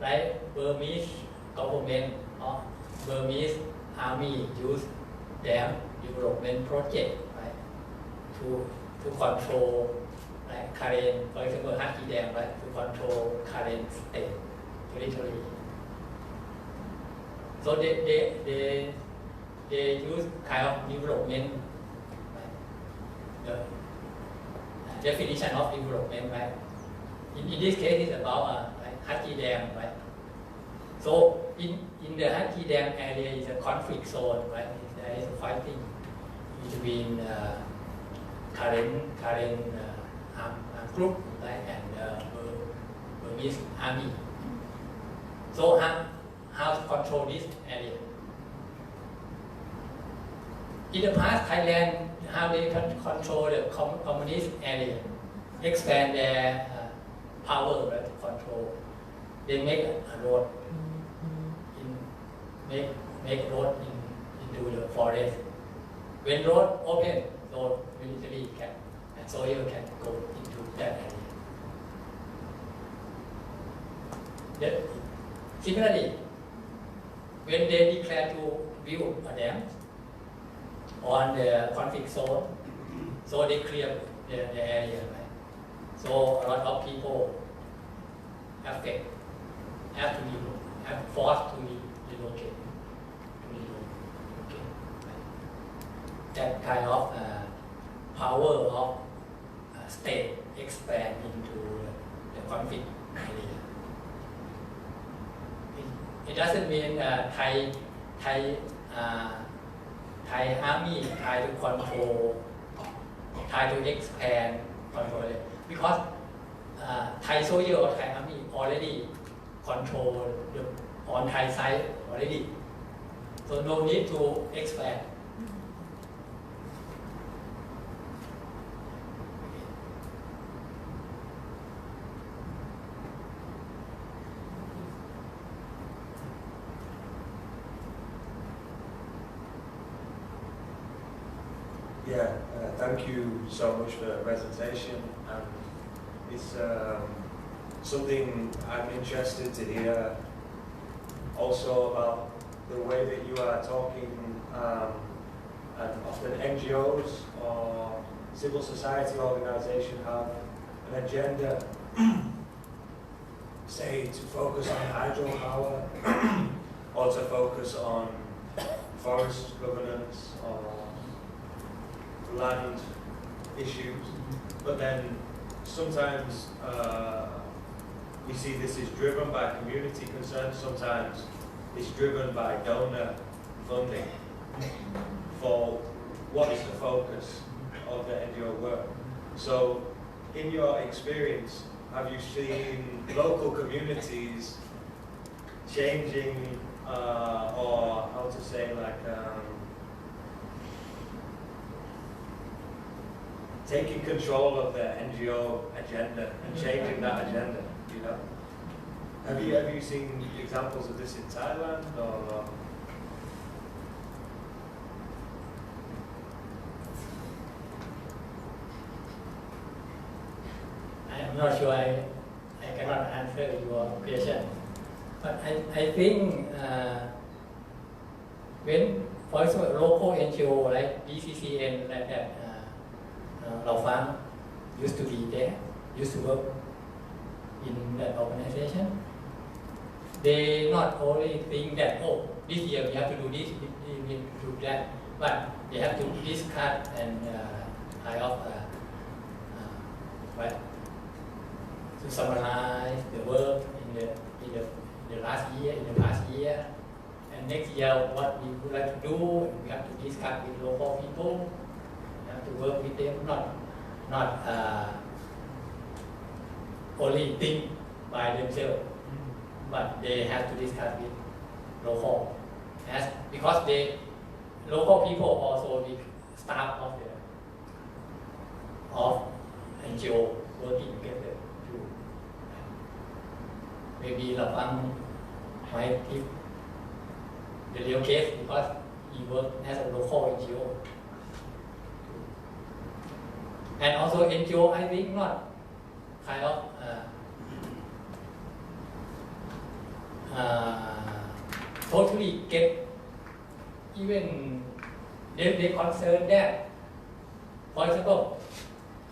right, Burmese government or Burmese army use dam development project, right, to control like current, for example, Haki Dam, right, to control current state territory. So they use kind of development, right? The definition of development, right? In this case, it's about like Haki Dam, right? So in the Haki Dam area is a conflict zone, right? There is a fighting between current armed group, right, and Burmese army. So how to control this area? In the past, Thailand, how they control the communist area, expand their power, right, to control. They make a road, make road into the forest. When road open, so military and soldier can go into that area. Similarly, when they declare to build a dam on the conflict zone, so they clear the area, right? So a lot of people have forced to relocate. That kind of power of state expand into the conflict area. It doesn't mean Thai army try to control, try to expand, control it, because Thai soldier or Thai army already control on Thai side already, so no need to expand. Yeah, thank you so much for the presentation. And it's something I'm interested to hear also about the way that you are talking, and often NGOs or civil society organizations have an agenda, say to focus on hydropower or to focus on forest governance or land issues, but then sometimes we see this is driven by community concerns, sometimes it's driven by donor funding for what is the focus of the NGO work. So in your experience, have you seen local communities changing or how to say, like taking control of the NGO agenda and changing that agenda, you know? Have you seen examples of this in Thailand or? I'm not sure, I cannot answer your question. But I think when, for example, local NGO like BCCN, like that, Lao Phang used to be there, used to work in that organization. They not only think that, oh, this year we have to do this, we need to do that, but they have to discuss and kind of right, to summarize the work in the last year, in the past year, and next year what we would like to do. And we have to discuss with local people. To work with them, not only think by themselves, but they have to discuss with local, because local people also the staff of NGO working together too. Maybe Lao Phang might give the real case because he worked as a local NGO. And also NGO, I think not kind of totally get even they concern that, for example,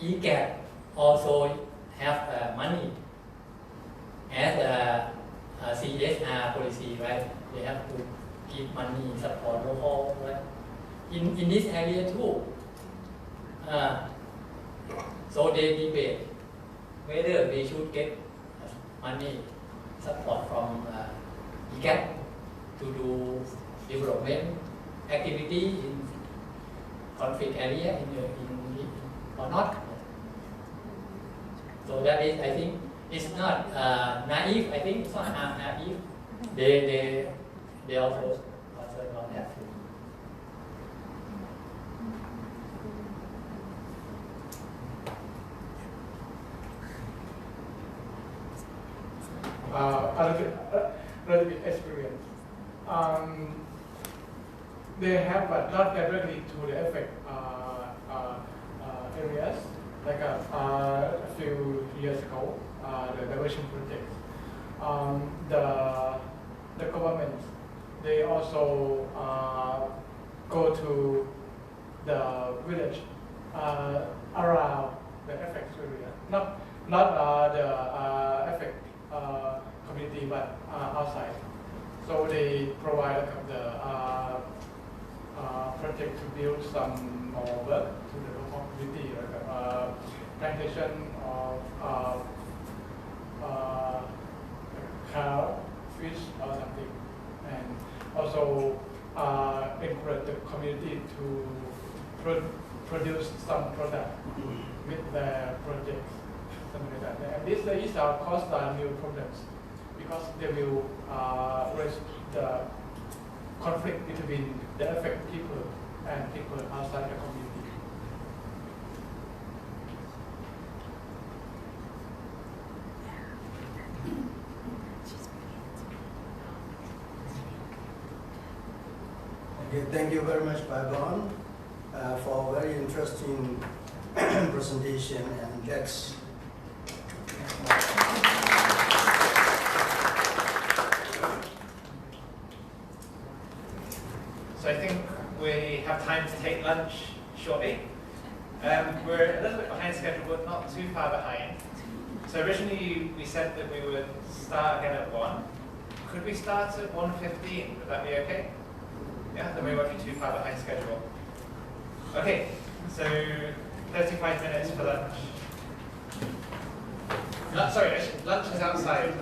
EGAT also have money as a CSR policy, right? They have to give money, support local, right? In this area too. So they debate whether we should get money support from EGAT to do development activity in conflict area in or not. So that is, I think, it's not naive. I think it's not naive. They also concerned about that too. A little bit experience. They have, but not directly to the effect areas. Like a few years ago, the diversion project. The government, they also go to the village around the effect area, not the effect community, but outside. So they provide the project to build some more work to the local community, like plantation of cow, fish, or something, and also encourage the community to produce some product with their projects, something like that. And these are cause new problems because they will raise the conflict between the affected people and people outside the community. Okay, thank you very much, Baigon, for a very interesting presentation, and let's So I think we have time to take lunch shortly. We're a little bit behind schedule, but not too far behind. So originally we said that we would start again at 1. Could we start at 1:15? Would that be okay? Yeah, then we won't be too far behind schedule. Okay, so 35 minutes for lunch. Sorry, lunch is outside.